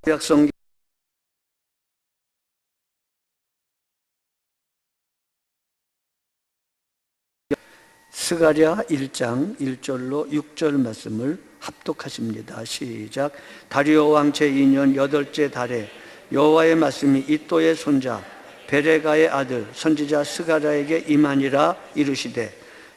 구약성경 스가랴 1장 1절로 6절 말씀을 합독하십니다. 시작. 다리오 왕 제2년 8째 달에 여호와의 말씀이 이또의 손자 베레가의 아들 선지자 스가랴에게 임하니라. 이르시되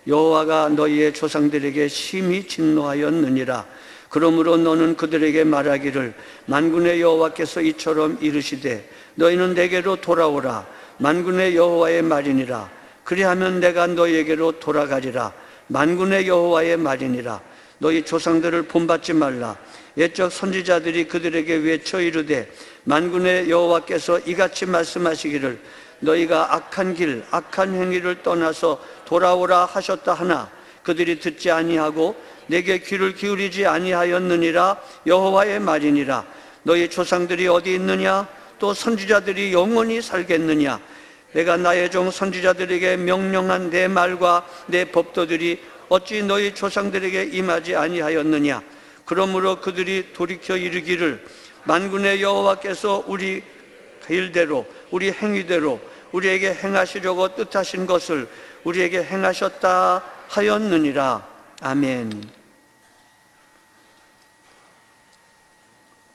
여호와가 너희의 조상들에게 심히 진노하였느니라. 그러므로 너는 그들에게 말하기를 만군의 여호와께서 이처럼 이르시되 너희는 내게로 돌아오라. 만군의 여호와의 말이니라. 그리하면 내가 너희에게로 돌아가리라. 만군의 여호와의 말이니라. 너희 조상들을 본받지 말라. 옛적 선지자들이 그들에게 외쳐 이르되 만군의 여호와께서 이같이 말씀하시기를 너희가 악한 길 악한 행위를 떠나서 돌아오라 하셨다 하나 그들이 듣지 아니하고 내게 귀를 기울이지 아니하였느니라. 여호와의 말이니라. 너희 조상들이 어디 있느냐? 또 선지자들이 영원히 살겠느냐? 내가 나의 종 선지자들에게 명령한 내 말과 내 법도들이 어찌 너희 조상들에게 임하지 아니하였느냐? 그러므로 그들이 돌이켜 이르기를 만군의 여호와께서 우리 일대로 우리 행위대로 우리에게 행하시려고 뜻하신 것을 우리에게 행하셨다 하였느니라. 아멘.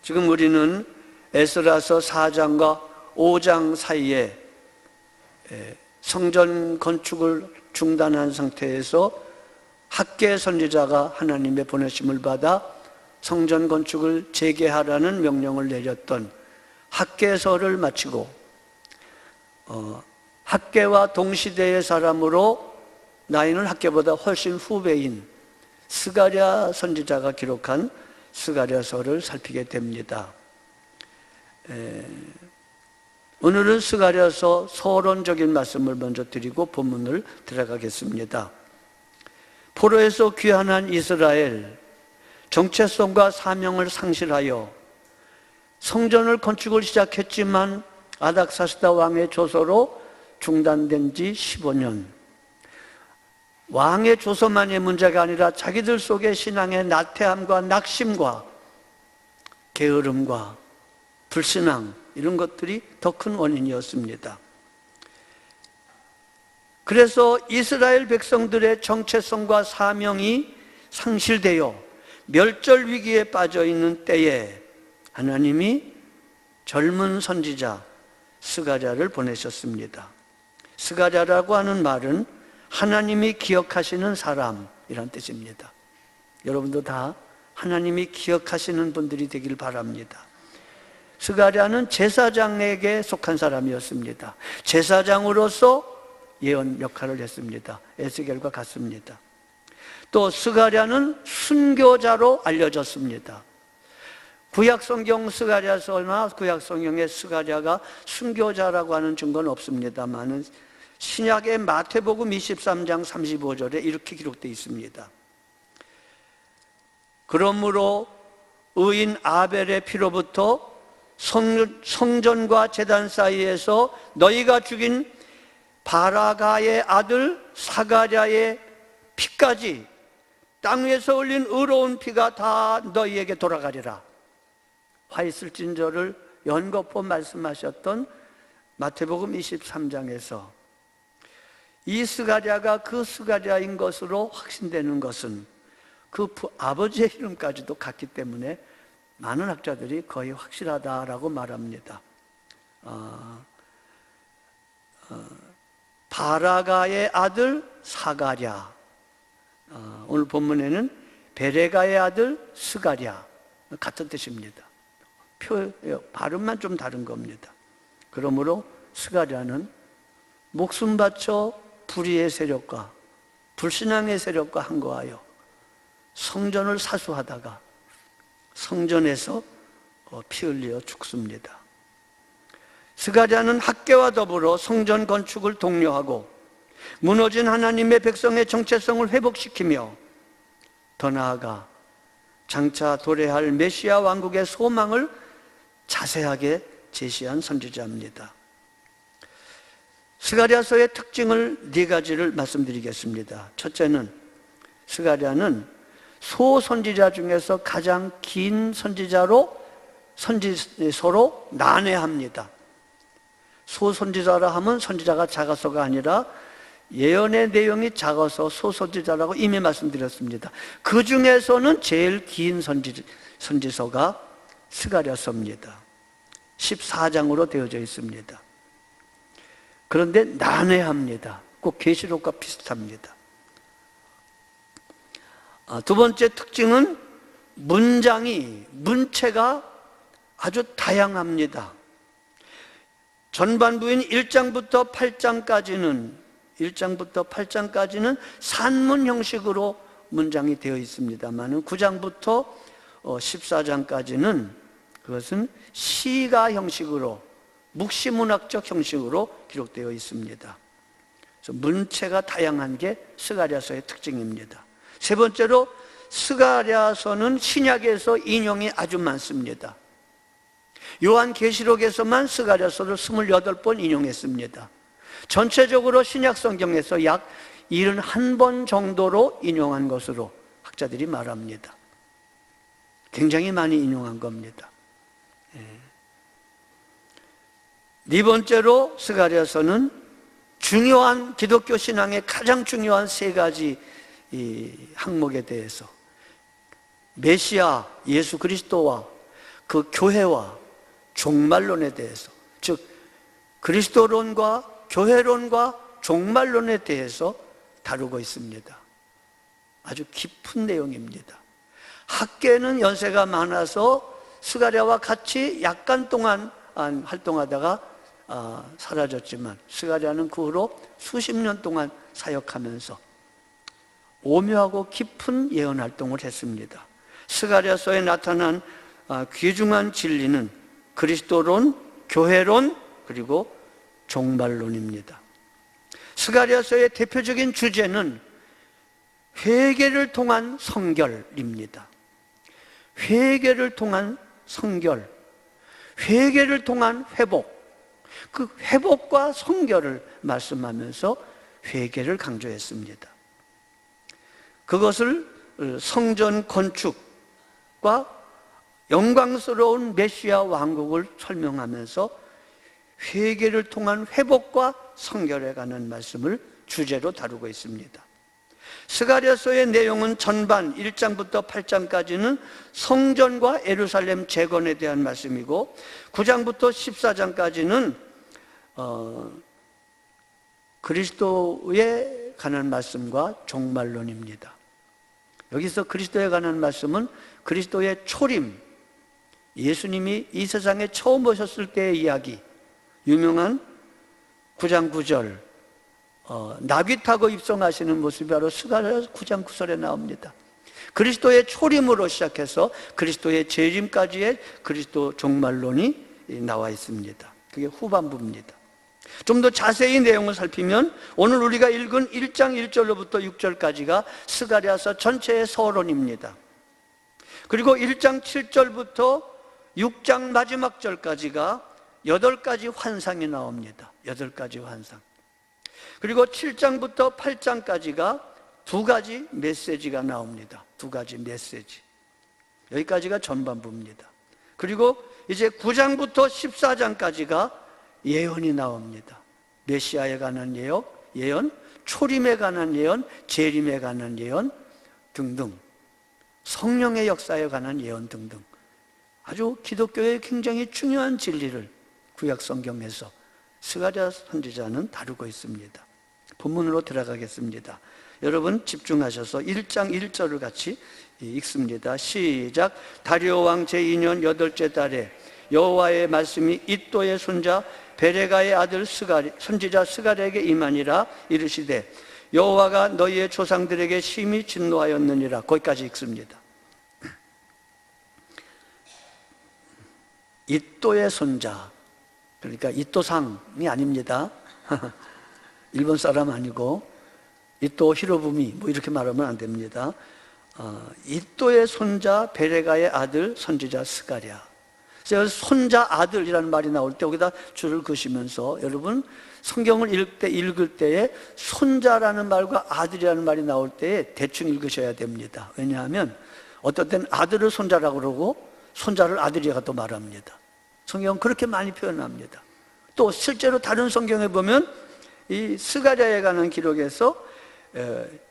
지금 우리는 에스라서 4장과 5장 사이에 성전 건축을 중단한 상태에서 학개 선지자가 하나님의 보내심을 받아 성전 건축을 재개하라는 명령을 내렸던 학개서를 마치고 학개와 동시대의 사람으로 나이는 학개보다 훨씬 후배인 스가랴 선지자가 기록한 스가랴서를 살피게 됩니다. 오늘은 스가랴서 서론적인 말씀을 먼저 드리고 본문을 들어가겠습니다. 포로에서 귀환한 이스라엘, 정체성과 사명을 상실하여 성전을 건축을 시작했지만 아닥사스다 왕의 조서로 중단된 지 15년. 왕의 조서만의 문제가 아니라 자기들 속의 신앙의 나태함과 낙심과 게으름과 불신앙 이런 것들이 더 큰 원인이었습니다. 그래서 이스라엘 백성들의 정체성과 사명이 상실되어 멸절 위기에 빠져 있는 때에 하나님이 젊은 선지자 스가랴를 보내셨습니다. 스가랴라고 하는 말은 하나님이 기억하시는 사람이란 뜻입니다. 여러분도 다 하나님이 기억하시는 분들이 되길 바랍니다. 스가랴는 제사장에게 속한 사람이었습니다. 제사장으로서 예언 역할을 했습니다. 에스겔과 같습니다. 또 스가랴는 순교자로 알려졌습니다. 구약성경 스가랴서나 구약성경의 스가랴가 순교자라고 하는 증거는 없습니다만 신약의 마태복음 23장 35절에 이렇게 기록되어 있습니다. 그러므로 의인 아벨의 피로부터 성전과 제단 사이에서 너희가 죽인 바라가의 아들 사가랴의 피까지 땅 위에서 흘린 의로운 피가 다 너희에게 돌아가리라. 화 있을진저를 연거푸 말씀하셨던 마태복음 23장에서 이 스가랴가 그 스가랴인 것으로 확신되는 것은 그 아버지의 이름까지도 같기 때문에 많은 학자들이 거의 확실하다라고 말합니다. 바라가의 아들 사가랴, 오늘 본문에는 베레가의 아들 스가랴, 같은 뜻입니다. 발음만 좀 다른 겁니다. 그러므로 스가랴는 목숨 바쳐 불의의 세력과 불신앙의 세력과 항거하여 성전을 사수하다가 성전에서 피 흘려 죽습니다. 스가랴는 학개와 더불어 성전 건축을 독려하고 무너진 하나님의 백성의 정체성을 회복시키며 더 나아가 장차 도래할 메시아 왕국의 소망을 자세하게 제시한 선지자입니다. 스가랴서의 특징을 네 가지를 말씀드리겠습니다. 첫째는 스가랴는 소선지자 중에서 가장 긴 선지자로 선지서로 난해합니다. 소선지자라 하면 선지자가 작아서가 아니라 예언의 내용이 작아서 소선지자라고 이미 말씀드렸습니다. 그 중에서는 제일 긴 선지서가 스가랴서입니다. 14장으로 되어져 있습니다. 그런데 난해합니다. 꼭 계시록과 비슷합니다. 두 번째 특징은 문체가 아주 다양합니다. 전반부인 1장부터 8장까지는 산문 형식으로 문장이 되어 있습니다만 9장부터 14장까지는 그것은 시가 형식으로, 묵시문학적 형식으로 기록되어 있습니다. 그래서 문체가 다양한 게 스가랴서의 특징입니다. 세 번째로 스가랴서는 신약에서 인용이 아주 많습니다. 요한계시록에서만 스가랴서를 28번 인용했습니다. 전체적으로 신약 성경에서 약 71번 정도로 인용한 것으로 학자들이 말합니다. 굉장히 많이 인용한 겁니다. 네 번째로 스가랴서는 중요한 기독교 신앙의 가장 중요한 세 가지 이 항목에 대해서 메시아 예수 그리스도와 그 교회와 종말론에 대해서, 즉 그리스도론과 교회론과 종말론에 대해서 다루고 있습니다. 아주 깊은 내용입니다. 학계는 연세가 많아서 스가랴와 같이 약간 동안 활동하다가 사라졌지만 스가랴는 그 후로 수십 년 동안 사역하면서 오묘하고 깊은 예언 활동을 했습니다. 스가랴서에 나타난 귀중한 진리는 그리스도론, 교회론, 그리고 종말론입니다. 스가랴서의 대표적인 주제는 회개를 통한 성결입니다. 회개를 통한 성결, 회개를 통한 회복, 그 회복과 성결을 말씀하면서 회개를 강조했습니다. 그것을 성전 건축과 영광스러운 메시아 왕국을 설명하면서 회개를 통한 회복과 성결에 관한 말씀을 주제로 다루고 있습니다. 스가랴서의 내용은 전반 1장부터 8장까지는 성전과 예루살렘 재건에 대한 말씀이고 9장부터 14장까지는 그리스도에 관한 말씀과 종말론입니다. 여기서 그리스도에 관한 말씀은 그리스도의 초림, 예수님이 이 세상에 처음 오셨을 때의 이야기, 유명한 9장 9절 나귀 타고 입성하시는 모습이 바로 스가랴 9장 9절에 나옵니다. 그리스도의 초림으로 시작해서 그리스도의 재림까지의 그리스도 종말론이 나와 있습니다. 그게 후반부입니다. 좀 더 자세히 내용을 살피면 오늘 우리가 읽은 1장 1절로부터 6절까지가 스가랴서 전체의 서론입니다. 그리고 1장 7절부터 6장 마지막 절까지가 8가지 환상이 나옵니다. 8가지 환상. 그리고 7장부터 8장까지가 2가지 메시지가 나옵니다. 2가지 메시지. 여기까지가 전반부입니다. 그리고 이제 9장부터 14장까지가 예언이 나옵니다. 메시아에 관한 예언, 초림에 관한 예언, 재림에 관한 예언 등등, 성령의 역사에 관한 예언 등등, 아주 기독교의 굉장히 중요한 진리를 구약 성경에서 스가랴 선지자는 다루고 있습니다. 본문으로 들어가겠습니다. 여러분 집중하셔서 1장 1절을 같이 읽습니다. 시작. 다리오 왕 제2년 8째 달에 여호와의 말씀이 이또의 손자 베레가의 아들 선지자 스가랴에게 임하니라. 이르시되 여호와가 너희의 조상들에게 심히 진노하였느니라. 거기까지 읽습니다. 이또의 손자, 그러니까 이또상이 아닙니다. 일본 사람 아니고 이또 히로부미 뭐 이렇게 말하면 안 됩니다. 이또의 손자 베레가의 아들 선지자 스가랴. 그래서 손자 아들이라는 말이 나올 때 여기다 줄을 그시면서 여러분 성경을 읽을 때에 손자라는 말과 아들이라는 말이 나올 때에 대충 읽으셔야 됩니다. 왜냐하면 어떨 때는 아들을 손자라고 그러고 손자를 아들이라고 또 말합니다. 성경은 그렇게 많이 표현합니다. 또 실제로 다른 성경에 보면 이 스가랴에 관한 기록에서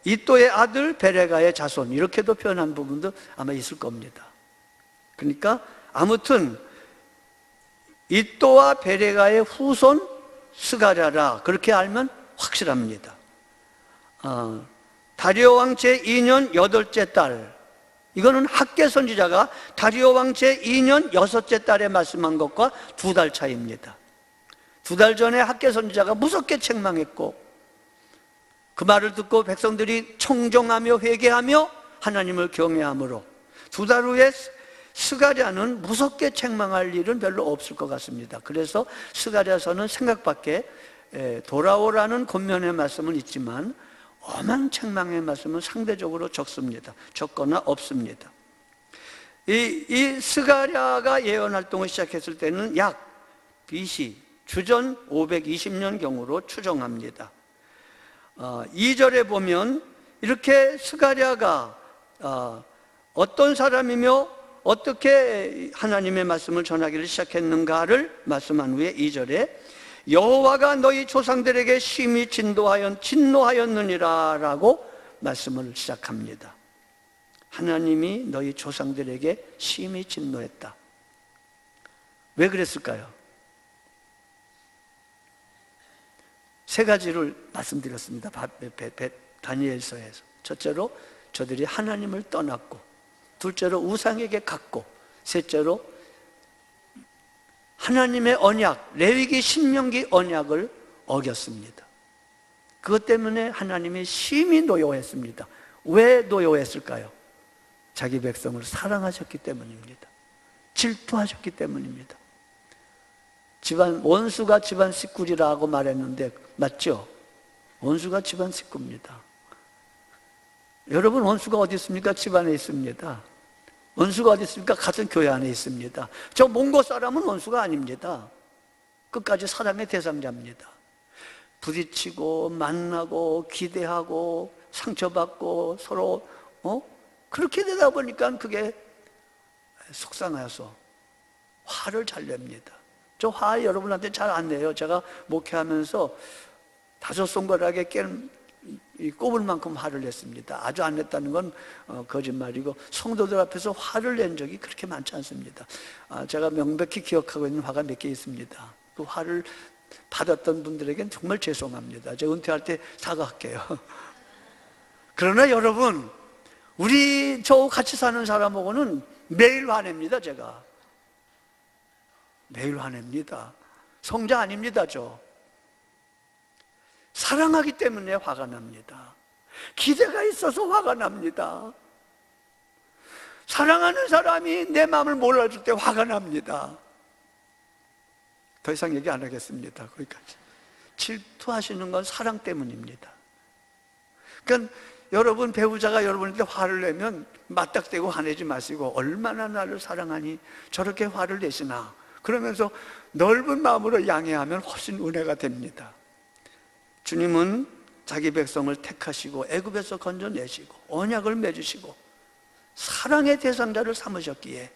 이또의 아들 베레가의 자손 이렇게도 표현한 부분도 아마 있을 겁니다. 그러니까 아무튼 이또와 베레가의 후손 스가랴라 그렇게 알면 확실합니다. 다리오 왕 제2년 8째 달, 이거는 학개 선지자가 다리오 왕 제2년 6째 달에 말씀한 것과 2달 차이입니다. 2달 전에 학개 선지자가 무섭게 책망했고 그 말을 듣고 백성들이 청정하며 회개하며 하나님을 경외함으로 2달 후에 스가랴는 무섭게 책망할 일은 별로 없을 것 같습니다. 그래서 스가랴서는 생각밖에 돌아오라는 권면의 말씀은 있지만 엄한 책망의 말씀은 상대적으로 적거나 없습니다. 이 스가랴가 예언 활동을 시작했을 때는 약 BC 주전 520년경으로 추정합니다. 2절에 보면 이렇게 스가랴가 어떤 사람이며 어떻게 하나님의 말씀을 전하기를 시작했는가를 말씀한 후에 2절에 여호와가 너희 조상들에게 심히 진노하였느니라 라고 말씀을 시작합니다. 하나님이 너희 조상들에게 심히 진노했다. 왜 그랬을까요? 세 가지를 말씀드렸습니다. 다니엘서에서. 첫째로 저들이 하나님을 떠났고, 둘째로 우상에게 갔고, 셋째로 하나님의 언약, 레위기 신명기 언약을 어겼습니다. 그것 때문에 하나님이 심히 노여했습니다. 왜 노여했을까요? 자기 백성을 사랑하셨기 때문입니다. 질투하셨기 때문입니다. 원수가 집안 식구리라고 말했는데 맞죠? 원수가 집안 식구입니다. 여러분, 원수가 어디 있습니까? 집안에 있습니다. 원수가 어디 있습니까? 같은 교회 안에 있습니다. 저 몽고 사람은 원수가 아닙니다. 끝까지 사랑의 대상자입니다. 부딪히고 만나고 기대하고 상처받고 서로 그렇게 되다 보니까 그게 속상해서 화를 잘 냅니다. 저 화 여러분한테 잘 안 내요. 제가 목회하면서 5손가락에 꼽을 만큼 화를 냈습니다. 아주 안 냈다는 건 거짓말이고 성도들 앞에서 화를 낸 적이 그렇게 많지 않습니다. 제가 명백히 기억하고 있는 화가 몇 개 있습니다. 그 화를 받았던 분들에겐 정말 죄송합니다. 제가 은퇴할 때 사과할게요. 그러나 여러분, 우리 저 같이 사는 사람하고는 매일 화냅니다. 제가 매일 화냅니다. 성자 아닙니다. 저 사랑하기 때문에 화가 납니다. 기대가 있어서 화가 납니다. 사랑하는 사람이 내 마음을 몰라줄 때 화가 납니다. 더 이상 얘기 안 하겠습니다. 거기까지. 질투하시는 건 사랑 때문입니다. 그러니까 여러분, 배우자가 여러분한테 화를 내면 맞닥대고 화내지 마시고 얼마나 나를 사랑하니 저렇게 화를 내시나 그러면서 넓은 마음으로 양해하면 훨씬 은혜가 됩니다. 주님은 자기 백성을 택하시고 애굽에서 건져내시고 언약을 맺으시고 사랑의 대상자를 삼으셨기에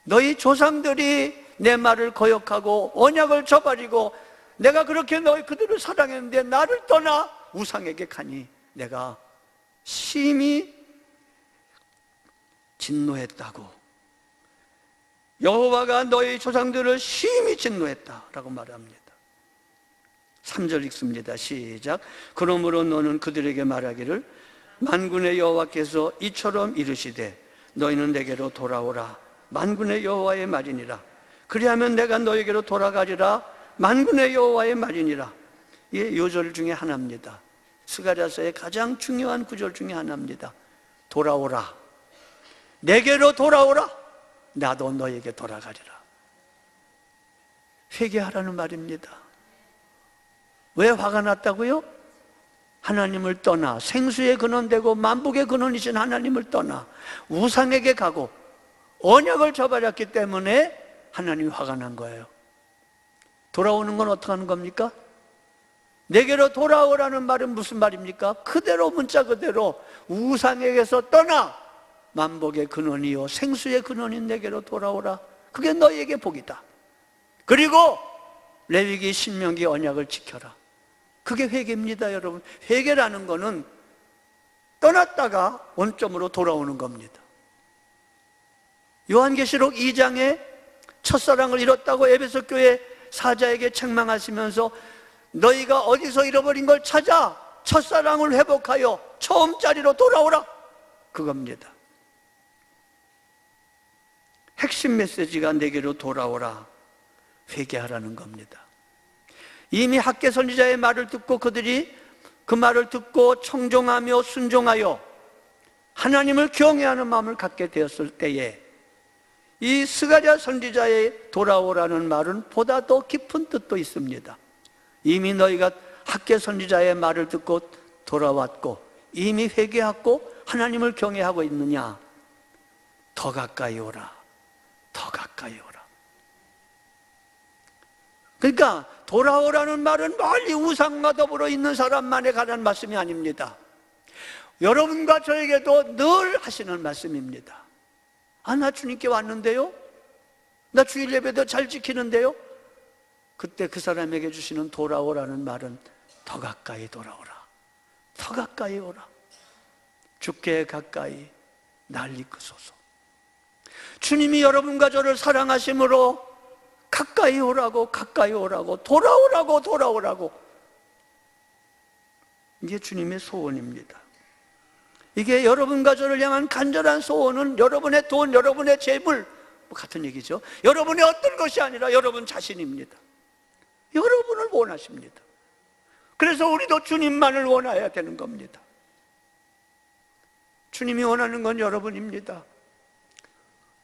너희 조상들이 내 말을 거역하고 언약을 저버리고 내가 그렇게 그들을 사랑했는데 나를 떠나 우상에게 가니 내가 심히 진노했다고, 여호와가 너희 조상들을 심히 진노했다라고 말합니다. 3절 읽습니다. 시작. 그러므로 너는 그들에게 말하기를 만군의 여호와께서 이처럼 이르시되 너희는 내게로 돌아오라. 만군의 여호와의 말이니라. 그리하면 내가 너에게로 돌아가리라. 만군의 여호와의 말이니라. 이게 요절 중에 하나입니다. 스가랴서의 가장 중요한 구절 중에 하나입니다. 돌아오라. 내게로 돌아오라. 나도 너에게 돌아가리라. 회개하라는 말입니다. 왜 화가 났다고요? 하나님을 떠나 생수의 근원되고 만복의 근원이신 하나님을 떠나 우상에게 가고 언약을 저버렸기 때문에 하나님이 화가 난 거예요. 돌아오는 건 어떻게 하는 겁니까? 내게로 돌아오라는 말은 무슨 말입니까? 그대로 문자 그대로 우상에게서 떠나 만복의 근원이요 생수의 근원인 내게로 돌아오라. 그게 너희에게 복이다. 그리고 레위기, 신명기 언약을 지켜라. 그게 회개입니다, 여러분. 회개라는 거는 떠났다가 원점으로 돌아오는 겁니다. 요한계시록 2장에 첫사랑을 잃었다고 에베소 교회 사자에게 책망하시면서 너희가 어디서 잃어버린 걸 찾아 첫사랑을 회복하여 처음 자리로 돌아오라, 그겁니다. 핵심 메시지가 내게로 돌아오라, 회개하라는 겁니다. 이미 학개 선지자의 말을 듣고 그들이 그 말을 듣고 청종하며 순종하여 하나님을 경외하는 마음을 갖게 되었을 때에 이 스가랴 선지자의 돌아오라는 말은 보다 더 깊은 뜻도 있습니다. 이미 너희가 학개 선지자의 말을 듣고 돌아왔고 이미 회개하고 하나님을 경외하고 있느냐? 더 가까이 오라, 더 가까이 오라. 그러니까 돌아오라는 말은 멀리 우상과 더불어 있는 사람만에 관한 말씀이 아닙니다. 여러분과 저에게도 늘 하시는 말씀입니다. 아, 나 주님께 왔는데요? 나 주일 예배도 잘 지키는데요? 그때 그 사람에게 주시는 돌아오라는 말은 더 가까이 돌아오라, 더 가까이 오라. 주께 가까이 날 이끄소서. 주님이 여러분과 저를 사랑하심으로 가까이 오라고, 가까이 오라고, 돌아오라고, 돌아오라고. 이게 주님의 소원입니다. 이게 여러분과 저를 향한 간절한 소원은 여러분의 돈, 여러분의 재물, 같은 얘기죠. 여러분의 어떤 것이 아니라 여러분 자신입니다. 여러분을 원하십니다. 그래서 우리도 주님만을 원해야 되는 겁니다. 주님이 원하는 건 여러분입니다.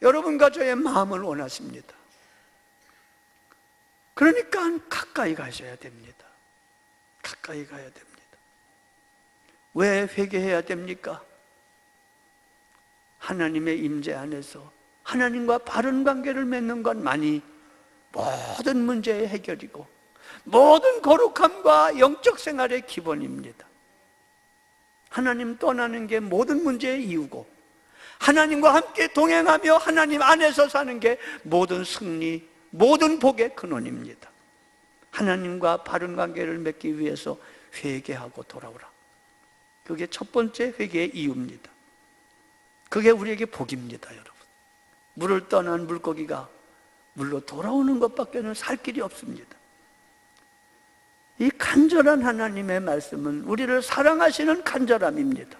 여러분과 저의 마음을 원하십니다. 그러니까 가까이 가셔야 됩니다. 가까이 가야 됩니다. 왜 회개해야 됩니까? 하나님의 임재 안에서 하나님과 바른 관계를 맺는 것만이 모든 문제의 해결이고 모든 거룩함과 영적 생활의 기본입니다. 하나님 떠나는 게 모든 문제의 이유고 하나님과 함께 동행하며 하나님 안에서 사는 게 모든 승리, 모든 복의 근원입니다. 하나님과 바른 관계를 맺기 위해서 회개하고 돌아오라. 그게 첫 번째 회개의 이유입니다. 그게 우리에게 복입니다, 여러분. 물을 떠난 물고기가 물로 돌아오는 것밖에는 살 길이 없습니다. 이 간절한 하나님의 말씀은 우리를 사랑하시는 간절함입니다.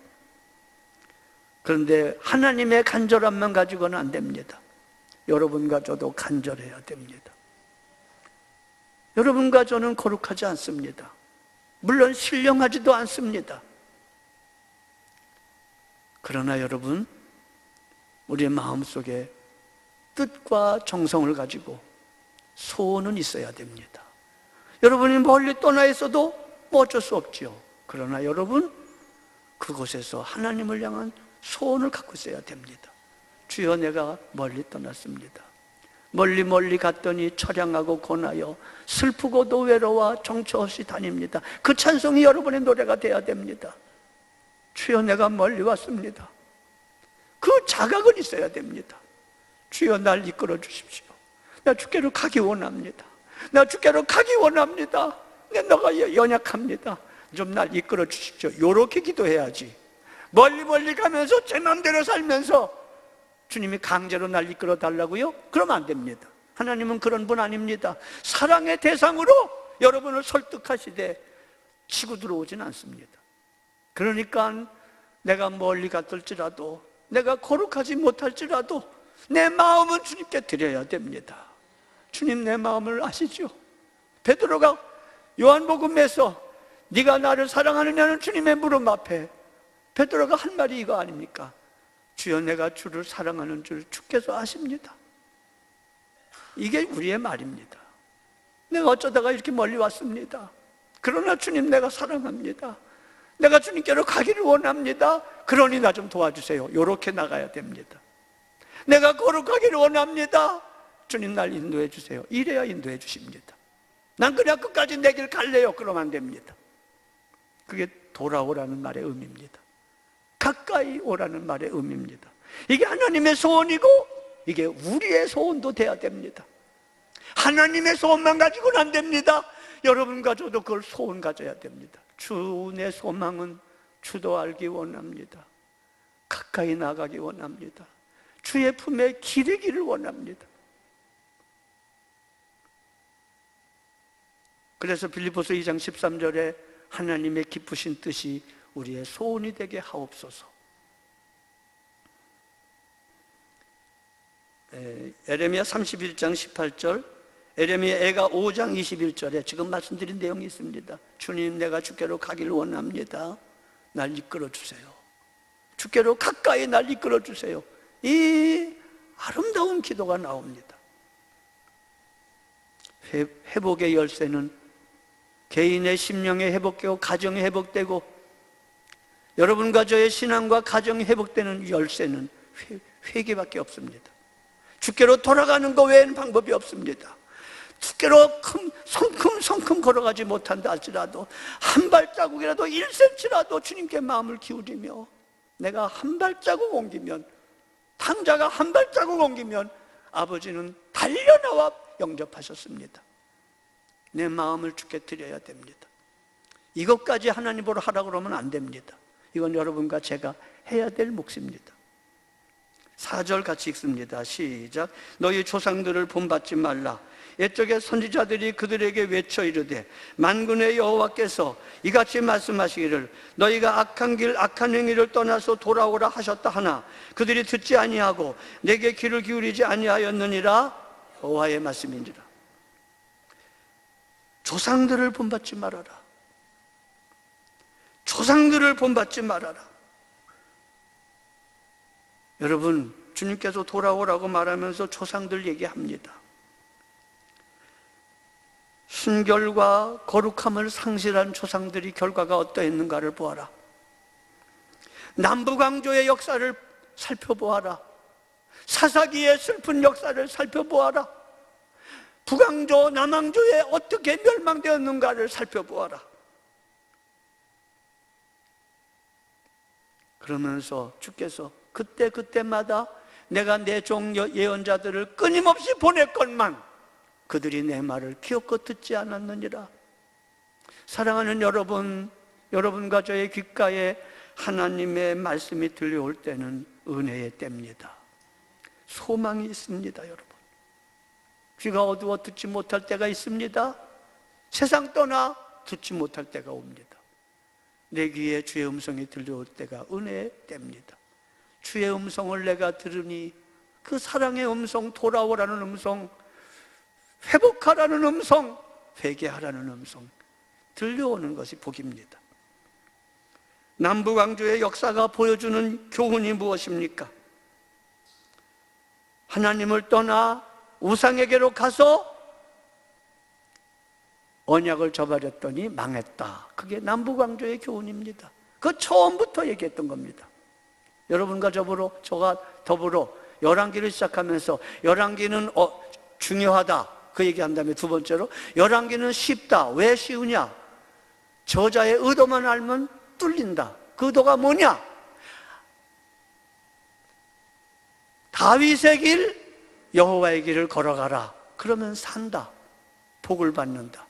그런데 하나님의 간절함만 가지고는 안 됩니다. 여러분과 저도 간절해야 됩니다. 여러분과 저는 거룩하지 않습니다. 물론 신령하지도 않습니다. 그러나 여러분, 우리의 마음속에 뜻과 정성을 가지고 소원은 있어야 됩니다. 여러분이 멀리 떠나 있어도 뭐 어쩔 수 없죠. 그러나 여러분, 그곳에서 하나님을 향한 소원을 갖고 있어야 됩니다. 주여, 내가 멀리 떠났습니다. 멀리 갔더니 처량하고 고나여 슬프고도 외로워 정처 없이 다닙니다. 그 찬송이 여러분의 노래가 돼야 됩니다. 주여, 내가 멀리 왔습니다. 그 자각은 있어야 됩니다. 주여, 날 이끌어 주십시오. 나 주께로 가기 원합니다. 나 주께로 가기 원합니다. 내 너가 연약합니다. 좀 날 이끌어 주십시오. 요렇게 기도해야지. 멀리 가면서 제 맘대로 살면서 주님이 강제로 날 이끌어 달라고요? 그러면 안 됩니다. 하나님은 그런 분 아닙니다. 사랑의 대상으로 여러분을 설득하시되 치고 들어오진 않습니다. 그러니까 내가 멀리 갔을지라도, 내가 거룩하지 못할지라도 내 마음은 주님께 드려야 됩니다. 주님, 내 마음을 아시죠? 베드로가 요한복음에서 네가 나를 사랑하느냐는 주님의 물음 앞에 베드로가 한 말이 이거 아닙니까? 주여, 내가 주를 사랑하는 줄 주께서 아십니다. 이게 우리의 말입니다. 내가 어쩌다가 이렇게 멀리 왔습니다. 그러나 주님, 내가 사랑합니다. 내가 주님께로 가기를 원합니다. 그러니 나 좀 도와주세요. 이렇게 나가야 됩니다. 내가 거룩하기를 원합니다. 주님, 날 인도해 주세요. 이래야 인도해 주십니다. 난 그냥 끝까지 내 길 갈래요. 그러면 안 됩니다. 그게 돌아오라는 말의 의미입니다. 가까이 오라는 말의 의미입니다. 이게 하나님의 소원이고 이게 우리의 소원도 돼야 됩니다. 하나님의 소원만 가지고는 안 됩니다. 여러분과 저도 그걸 소원 가져야 됩니다. 주, 내 소망은 주도 알기 원합니다. 가까이 나가기 원합니다. 주의 품에 기르기를 원합니다. 그래서 빌립보서 2장 13절에 하나님의 기쁘신 뜻이 우리의 소원이 되게 하옵소서. 에레미야 31장 18절, 에레미야 애가 5장 21절에 지금 말씀드린 내용이 있습니다. 주님, 내가 주께로 가기를 원합니다. 날 이끌어 주세요. 주께로 가까이 날 이끌어 주세요. 이 아름다운 기도가 나옵니다. 회복의 열쇠는 개인의 심령이 회복되고 가정이 회복되고 여러분과 저의 신앙과 가정이 회복되는 열쇠는 회개밖에 없습니다. 주께로 돌아가는 것 외에는 방법이 없습니다. 주께로 성큼 걸어가지 못한다 할지라도 한 발자국이라도 1cm라도 주님께 마음을 기울이며 내가 한 발자국 옮기면, 탕자가 한 발자국 옮기면 아버지는 달려나와 영접하셨습니다. 내 마음을 주께 드려야 됩니다. 이것까지 하나님으로 하라고 그러면 안 됩니다. 이건 여러분과 제가 해야 될 몫입니다. 4절 같이 읽습니다. 시작. 너희 조상들을 본받지 말라. 옛적의 선지자들이 그들에게 외쳐 이르되 만군의 여호와께서 이같이 말씀하시기를 너희가 악한 길 악한 행위를 떠나서 돌아오라 하셨다 하나 그들이 듣지 아니하고 내게 귀를 기울이지 아니하였느니라. 여호와의 말씀인지라. 조상들을 본받지 말아라. 조상들을 본받지 말아라. 여러분, 주님께서 돌아오라고 말하면서 조상들 얘기합니다. 순결과 거룩함을 상실한 조상들이 결과가 어떠했는가를 보아라. 남부강조의 역사를 살펴보아라. 사사기의 슬픈 역사를 살펴보아라. 북왕조, 남왕조에 어떻게 멸망되었는가를 살펴보아라. 그러면서 주께서 그때마다 내가 내 종 예언자들을 끊임없이 보냈건만 그들이 내 말을 기어코 듣지 않았느니라. 사랑하는 여러분, 여러분과 저의 귓가에 하나님의 말씀이 들려올 때는 은혜의 때입니다. 소망이 있습니다. 여러분, 귀가 어두워 듣지 못할 때가 있습니다. 세상 떠나 듣지 못할 때가 옵니다. 내 귀에 주의 음성이 들려올 때가 은혜의 때입니다. 주의 음성을 내가 들으니 그 사랑의 음성, 돌아오라는 음성, 회복하라는 음성, 회개하라는 음성 들려오는 것이 복입니다. 남부강조의 역사가 보여주는 교훈이 무엇입니까? 하나님을 떠나 우상에게로 가서 언약을 저버렸더니 망했다. 그게 남부강조의 교훈입니다. 그 처음부터 얘기했던 겁니다. 여러분과 저가 더불어 열왕기를 시작하면서 열왕기는 중요하다 그 얘기한 다음에 두 번째로 열왕기는 쉽다. 왜 쉬우냐? 저자의 의도만 알면 뚫린다. 그 의도가 뭐냐? 다윗의 길, 여호와의 길을 걸어가라. 그러면 산다. 복을 받는다.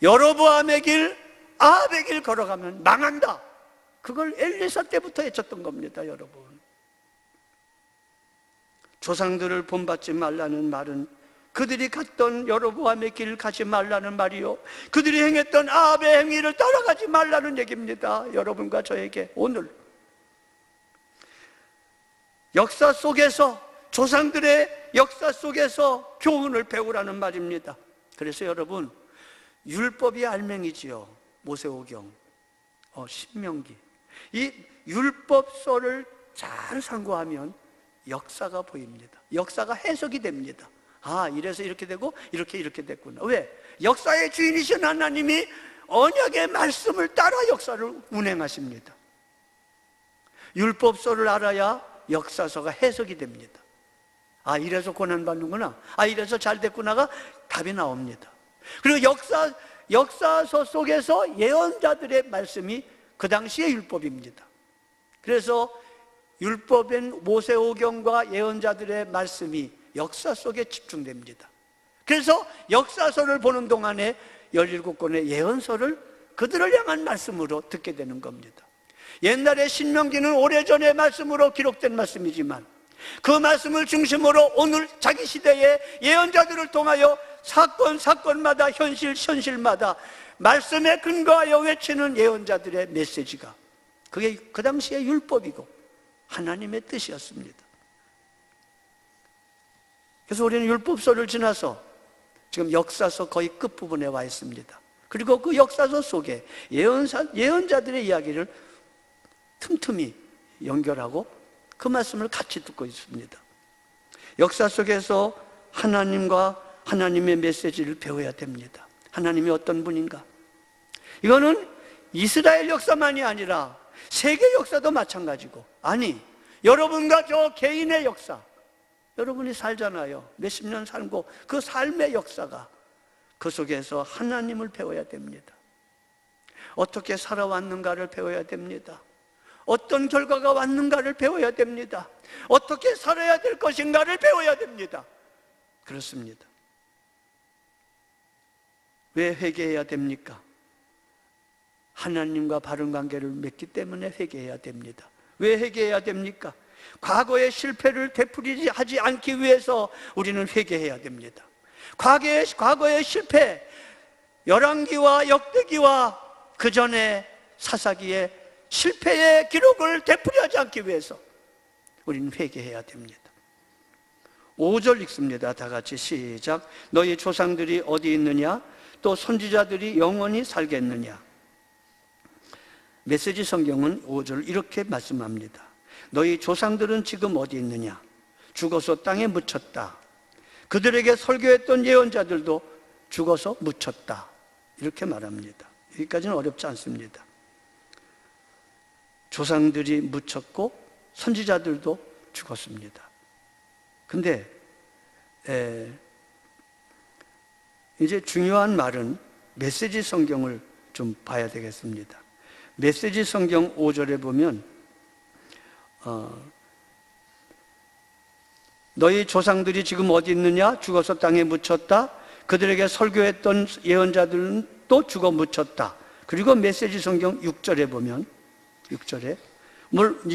여로보암의 길, 아합의 길 걸어가면 망한다. 그걸 엘리사 때부터 외쳤던 겁니다. 여러분, 조상들을 본받지 말라는 말은 그들이 갔던 여로보암의 길을 가지 말라는 말이요, 그들이 행했던 아합의 행위를 따라가지 말라는 얘기입니다. 여러분과 저에게 오늘 역사 속에서, 조상들의 역사 속에서 교훈을 배우라는 말입니다. 그래서 여러분, 율법이 알맹이지요. 모세오경, 신명기, 이 율법서를 잘 상고하면 역사가 보입니다. 역사가 해석이 됩니다. 아, 이래서 이렇게 되고 이렇게 됐구나. 왜? 역사의 주인이신 하나님이 언약의 말씀을 따라 역사를 운행하십니다. 율법서를 알아야 역사서가 해석이 됩니다. 아, 이래서 고난받는구나, 아, 이래서 잘 됐구나가 답이 나옵니다. 그리고 역사서 속에서 예언자들의 말씀이 그 당시의 율법입니다. 그래서 율법엔 모세오경과 예언자들의 말씀이 역사 속에 집중됩니다. 그래서 역사서를 보는 동안에 17권의 예언서를 그들을 향한 말씀으로 듣게 되는 겁니다. 옛날에 신명기는 오래전의 말씀으로 기록된 말씀이지만 그 말씀을 중심으로 오늘 자기 시대의 예언자들을 통하여 사건마다 현실마다 말씀에 근거하여 외치는 예언자들의 메시지가, 그게 그 당시의 율법이고 하나님의 뜻이었습니다. 그래서 우리는 율법서를 지나서 지금 역사서 거의 끝부분에 와 있습니다. 그리고 그 역사서 속에 예언자들의 이야기를 틈틈이 연결하고 그 말씀을 같이 듣고 있습니다. 역사 속에서 하나님과 하나님의 메시지를 배워야 됩니다. 하나님이 어떤 분인가? 이거는 이스라엘 역사만이 아니라 세계 역사도 마찬가지고, 아니, 여러분과 저 개인의 역사, 여러분이 살잖아요. 몇십 년 살고 그 삶의 역사가, 그 속에서 하나님을 배워야 됩니다. 어떻게 살아왔는가를 배워야 됩니다. 어떤 결과가 왔는가를 배워야 됩니다. 어떻게 살아야 될 것인가를 배워야 됩니다. 그렇습니다. 왜 회개해야 됩니까? 하나님과 바른 관계를 맺기 때문에 회개해야 됩니다. 왜 회개해야 됩니까? 과거의 실패를 되풀이하지 않기 위해서 우리는 회개해야 됩니다. 과거의 실패, 열왕기와 역대기와 그 전에 사사기의 실패의 기록을 되풀이하지 않기 위해서 우리는 회개해야 됩니다. 5절 읽습니다. 다 같이 시작. 너희 조상들이 어디 있느냐? 또 선지자들이 영원히 살겠느냐? 메시지 성경은 5절을 이렇게 말씀합니다. 너희 조상들은 지금 어디 있느냐? 죽어서 땅에 묻혔다. 그들에게 설교했던 예언자들도 죽어서 묻혔다. 이렇게 말합니다. 여기까지는 어렵지 않습니다. 조상들이 묻혔고 선지자들도 죽었습니다. 근데 이제 중요한 말은 메시지 성경을 좀 봐야 되겠습니다. 메시지 성경 5절에 보면 너희 조상들이 지금 어디 있느냐? 죽어서 땅에 묻혔다. 그들에게 설교했던 예언자들은 또 죽어 묻혔다. 그리고 메시지 성경 6절에 보면 6절에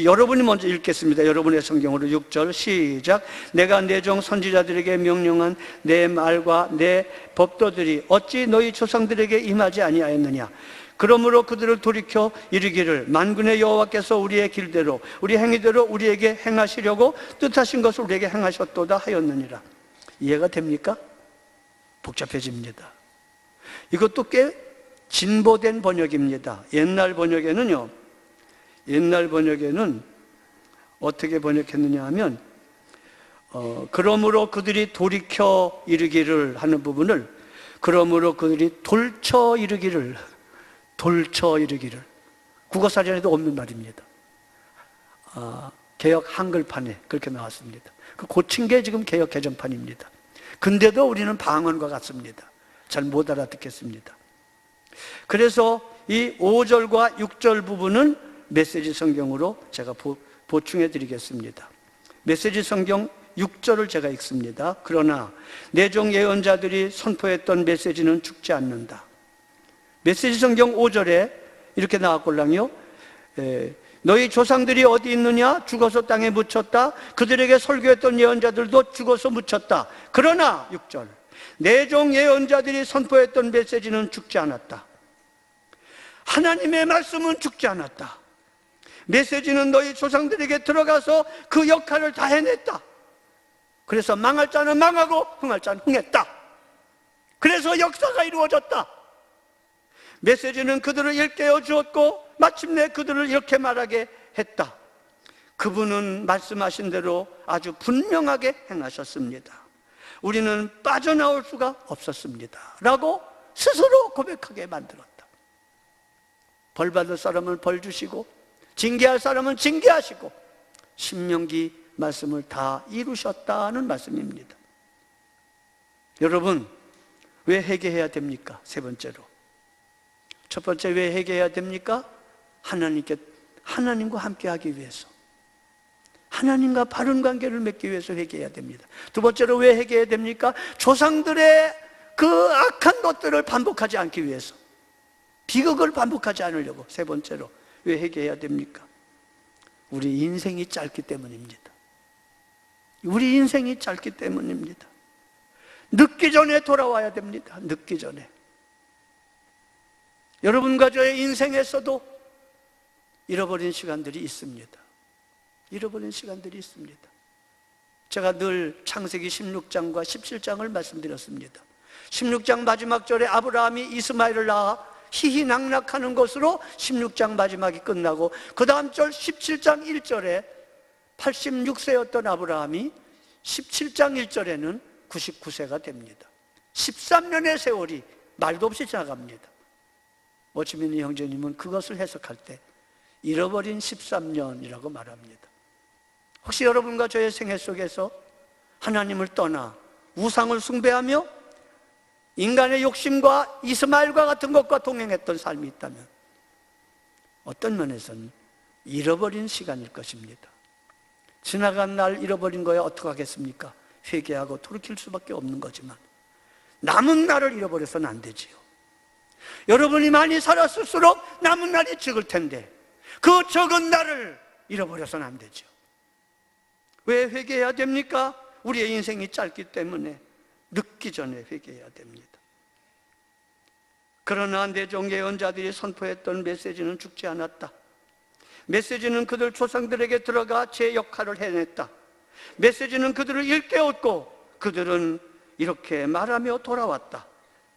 여러분이 먼저 읽겠습니다. 여러분의 성경으로 6절 시작. 내가 내 종 선지자들에게 명령한 내 말과 내 법도들이 어찌 너희 조상들에게 임하지 아니하였느냐? 그러므로 그들을 돌이켜 이르기를 만군의 여호와께서 우리의 길대로 우리 행위대로 우리에게 행하시려고 뜻하신 것을 우리에게 행하셨도다 하였느니라. 이해가 됩니까? 복잡해집니다. 이것도 꽤 진보된 번역입니다. 옛날 번역에는 어떻게 번역했느냐 하면 그러므로 그들이 돌이켜 이르기를 하는 부분을 그러므로 그들이 돌쳐 이르기를 국어사전에도 없는 말입니다. 개역 한글판에 그렇게 나왔습니다. 그 고친 게 지금 개역 개정판입니다. 근데도 우리는 방언과 같습니다. 잘 못 알아듣겠습니다. 그래서 이 5절과 6절 부분은 메시지 성경으로 제가 보충해 드리겠습니다. 메시지 성경 6절을 제가 읽습니다. 그러나 내 종 예언자들이 선포했던 메시지는 죽지 않는다. 메시지 성경 5절에 이렇게 나왔걸랑요. 너희 조상들이 어디 있느냐? 죽어서 땅에 묻혔다. 그들에게 설교했던 예언자들도 죽어서 묻혔다. 그러나 6절 내 종 예언자들이 선포했던 메시지는 죽지 않았다. 하나님의 말씀은 죽지 않았다. 메시지는 너희 조상들에게 들어가서 그 역할을 다 해냈다. 그래서 망할 자는 망하고 흥할 자는 흥했다. 그래서 역사가 이루어졌다. 메시지는 그들을 일깨워 주었고 마침내 그들을 이렇게 말하게 했다. 그분은 말씀하신 대로 아주 분명하게 행하셨습니다. 우리는 빠져나올 수가 없었습니다. 라고 스스로 고백하게 만들었다. 벌 받을 사람은 벌 주시고 징계할 사람은 징계하시고 신명기 말씀을 다 이루셨다는 말씀입니다. 여러분, 왜 회개해야 됩니까? 세 번째로. 첫 번째 왜 회개해야 됩니까? 하나님과 함께 하기 위해서. 하나님과 바른 관계를 맺기 위해서 회개해야 됩니다. 두 번째로 왜 회개해야 됩니까? 조상들의 그 악한 것들을 반복하지 않기 위해서, 비극을 반복하지 않으려고. 세 번째로 왜 회개해야 됩니까? 우리 인생이 짧기 때문입니다. 우리 인생이 짧기 때문입니다. 늦기 전에 돌아와야 됩니다. 늦기 전에. 여러분과 저의 인생에서도 잃어버린 시간들이 있습니다. 잃어버린 시간들이 있습니다. 제가 늘 창세기 16장과 17장을 말씀드렸습니다. 16장 마지막 절에 아브라함이 이스마엘을 낳아 희희낙낙하는 것으로 16장 마지막이 끝나고, 그 다음 절 17장 1절에 86세였던 아브라함이 17장 1절에는 99세가 됩니다. 13년의 세월이 말도 없이 지나갑니다. 워치민이 형제님은 그것을 해석할 때 잃어버린 13년이라고 말합니다. 혹시 여러분과 저의 생애 속에서 하나님을 떠나 우상을 숭배하며 인간의 욕심과 이스마엘과 같은 것과 동행했던 삶이 있다면 어떤 면에서는 잃어버린 시간일 것입니다. 지나간 날 잃어버린 거야 어떻게 하겠습니까? 회개하고 돌이킬 수밖에 없는 거지만 남은 날을 잃어버려서는 안 되지요. 여러분이 많이 살았을수록 남은 날이 적을 텐데 그 적은 날을 잃어버려서는 안 되죠. 왜 회개해야 됩니까? 우리의 인생이 짧기 때문에 늦기 전에 회개해야 됩니다. 그러나 내종 예언자들이 선포했던 메시지는 죽지 않았다. 메시지는 그들 조상들에게 들어가 제 역할을 해냈다. 메시지는 그들을 일깨웠고 그들은 이렇게 말하며 돌아왔다.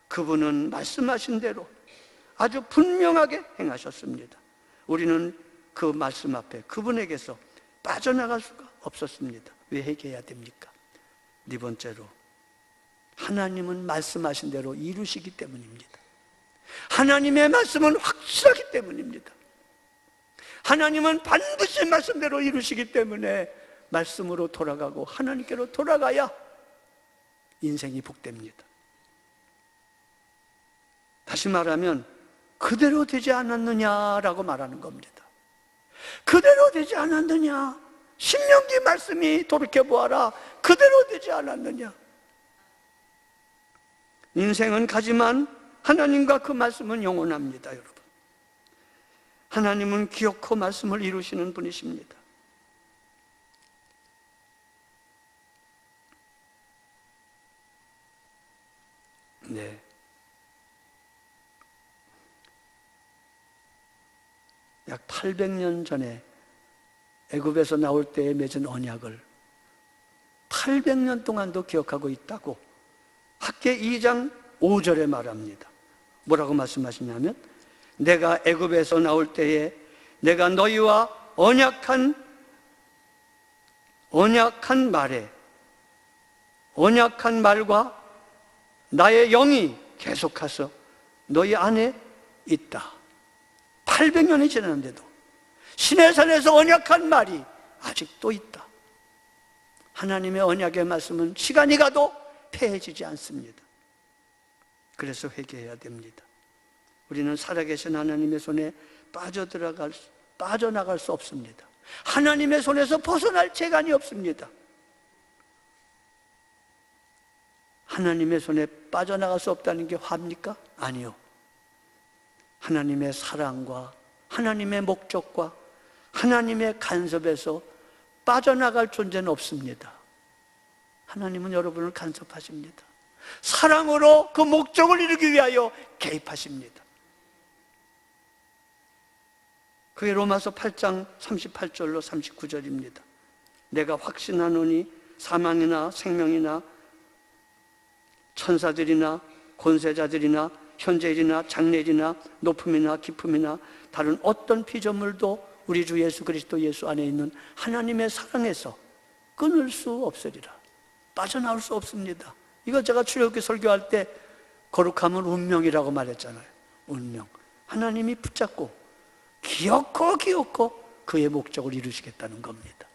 그분은 말씀하신 대로 아주 분명하게 행하셨습니다. 우리는 그 말씀 앞에 그분에게서 빠져나갈 수가 없었습니다. 왜 회개해야 됩니까? 네 번째로 하나님은 말씀하신 대로 이루시기 때문입니다. 하나님의 말씀은 확실하기 때문입니다. 하나님은 반드시 말씀대로 이루시기 때문에 말씀으로 돌아가고 하나님께로 돌아가야 인생이 복됩니다. 다시 말하면 그대로 되지 않았느냐라고 말하는 겁니다. 그대로 되지 않았느냐? 신명기 말씀이 돌이켜보아라. 그대로 되지 않았느냐? 인생은 가지만 하나님과 그 말씀은 영원합니다. 여러분, 하나님은 기어코 말씀을 이루시는 분이십니다. 네, 약 800년 전에 애굽에서 나올 때에 맺은 언약을 800년 동안도 기억하고 있다고 학개 2장 5절에 말합니다. 뭐라고 말씀하시냐면, 내가 애굽에서 나올 때에 내가 너희와 언약한 말과 나의 영이 계속해서 너희 안에 있다. 800년이 지났는데도 시내산에서 언약한 말이 아직도 있다. 하나님의 언약의 말씀은 시간이 가도 폐해지지 않습니다. 그래서 회개해야 됩니다. 우리는 살아계신 하나님의 손에 빠져나갈 수 없습니다. 하나님의 손에서 벗어날 재간이 없습니다. 하나님의 손에 빠져나갈 수 없다는 게 화입니까? 아니요. 하나님의 사랑과 하나님의 목적과 하나님의 간섭에서 빠져나갈 존재는 없습니다. 하나님은 여러분을 간섭하십니다. 사랑으로 그 목적을 이루기 위하여 개입하십니다. 그게 로마서 8장 38절로 39절입니다. 내가 확신하노니 사망이나 생명이나 천사들이나 권세자들이나 현재일이나 장래일이나 높음이나 깊음이나 다른 어떤 피조물도 우리 주 예수 그리스도 예수 안에 있는 하나님의 사랑에서 끊을 수 없으리라. 빠져나올 수 없습니다. 이거 제가 출애굽기 설교할 때 거룩함은 운명이라고 말했잖아요. 운명. 하나님이 붙잡고 기어코 그의 목적을 이루시겠다는 겁니다.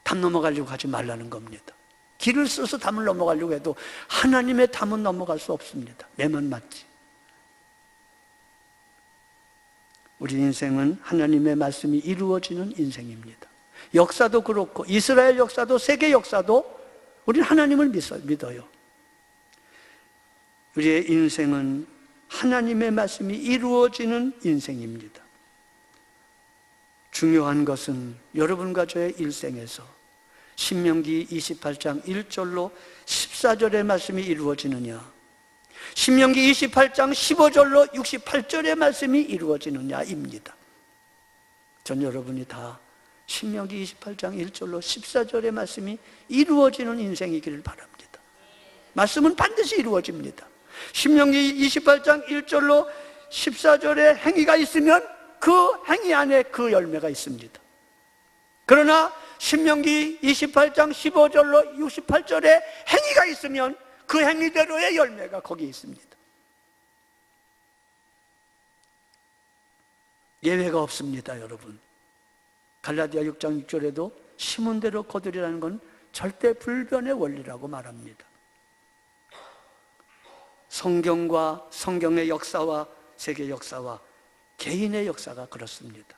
담 넘어가려고 하지 말라는 겁니다. 길을 써서 담을 넘어가려고 해도 하나님의 담은 넘어갈 수 없습니다. 내만 맞지. 우리 인생은 하나님의 말씀이 이루어지는 인생입니다. 역사도 그렇고 이스라엘 역사도 세계 역사도 우리는 하나님을 믿어요. 우리의 인생은 하나님의 말씀이 이루어지는 인생입니다. 중요한 것은 여러분과 저의 일생에서 신명기 28장 1절로 14절의 말씀이 이루어지느냐, 신명기 28장 15절로 68절의 말씀이 이루어지느냐입니다. 전 여러분이 다 신명기 28장 1절로 14절의 말씀이 이루어지는 인생이기를 바랍니다. 말씀은 반드시 이루어집니다. 신명기 28장 1절로 14절의 행위가 있으면 그 행위 안에 그 열매가 있습니다. 그러나 신명기 28장 15절로 68절의 행위가 있으면 그 행위대로의 열매가 거기에 있습니다. 예외가 없습니다, 여러분. 갈라디아 6장 6절에도 심은 대로 거두리라는 건 절대 불변의 원리라고 말합니다. 성경과 성경의 역사와 세계 역사와 개인의 역사가 그렇습니다.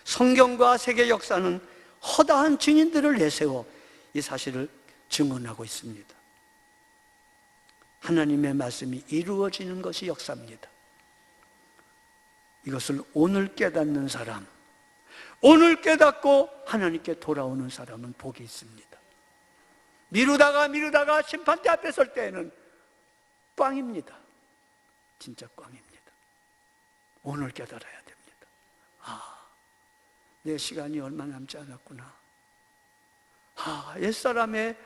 성경과 세계 역사는 허다한 증인들을 내세워 이 사실을 증언하고 있습니다. 하나님의 말씀이 이루어지는 것이 역사입니다. 이것을 오늘 깨닫는 사람, 오늘 깨닫고 하나님께 돌아오는 사람은 복이 있습니다. 미루다가 심판대 앞에 설 때에는 꽝입니다. 진짜 꽝입니다. 오늘 깨달아야 됩니다. 내 시간이 얼마 남지 않았구나. 옛사람의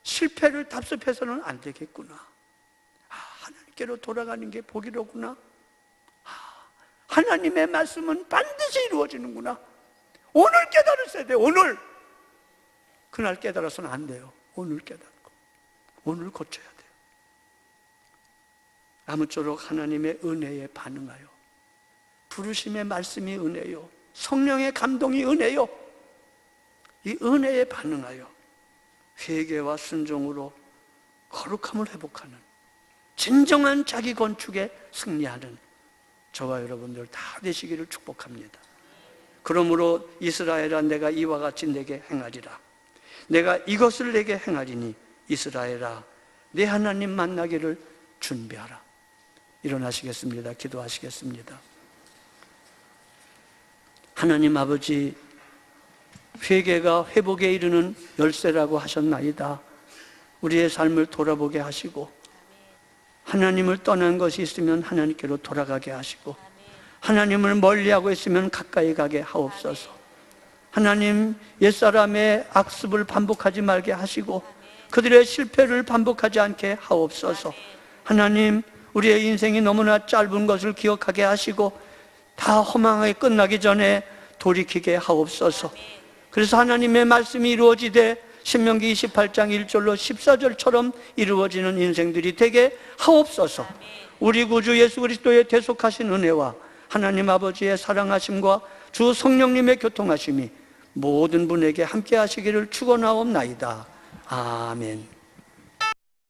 실패를 답습해서는 안 되겠구나. 하나님께로 돌아가는 게 복이로구나. 하나님의 말씀은 반드시 이루어지는구나. 오늘 깨달으셔야 돼요. 오늘. 그날 깨달아서는 안 돼요. 오늘 깨닫고 오늘 고쳐야 돼요. 아무쪼록 하나님의 은혜에 반응하여, 부르심의 말씀이 은혜요, 성령의 감동이 은혜요, 이 은혜에 반응하여 회개와 순종으로 거룩함을 회복하는 진정한 자기 건축에 승리하는 저와 여러분들 다 되시기를 축복합니다. 그러므로 이스라엘아, 내가 이와 같이 내게 행하리라. 내가 이것을 내게 행하리니 이스라엘아, 내 하나님 만나기를 준비하라. 일어나시겠습니다. 기도하시겠습니다. 하나님 아버지, 회개가 회복에 이르는 열쇠라고 하셨나이다. 우리의 삶을 돌아보게 하시고, 하나님을 떠난 것이 있으면 하나님께로 돌아가게 하시고, 하나님을 멀리하고 있으면 가까이 가게 하옵소서. 하나님, 옛사람의 악습을 반복하지 말게 하시고 그들의 실패를 반복하지 않게 하옵소서. 하나님, 우리의 인생이 너무나 짧은 것을 기억하게 하시고 다 허망하게 끝나기 전에 돌이키게 하옵소서. 그래서 하나님의 말씀이 이루어지되 신명기 28장 1절로 14절처럼 이루어지는 인생들이 되게 하옵소서. 우리 구주 예수 그리스도의 대속하신 은혜와 하나님 아버지의 사랑하심과 주 성령님의 교통하심이 모든 분에게 함께 하시기를 축원하옵나이다. 아멘.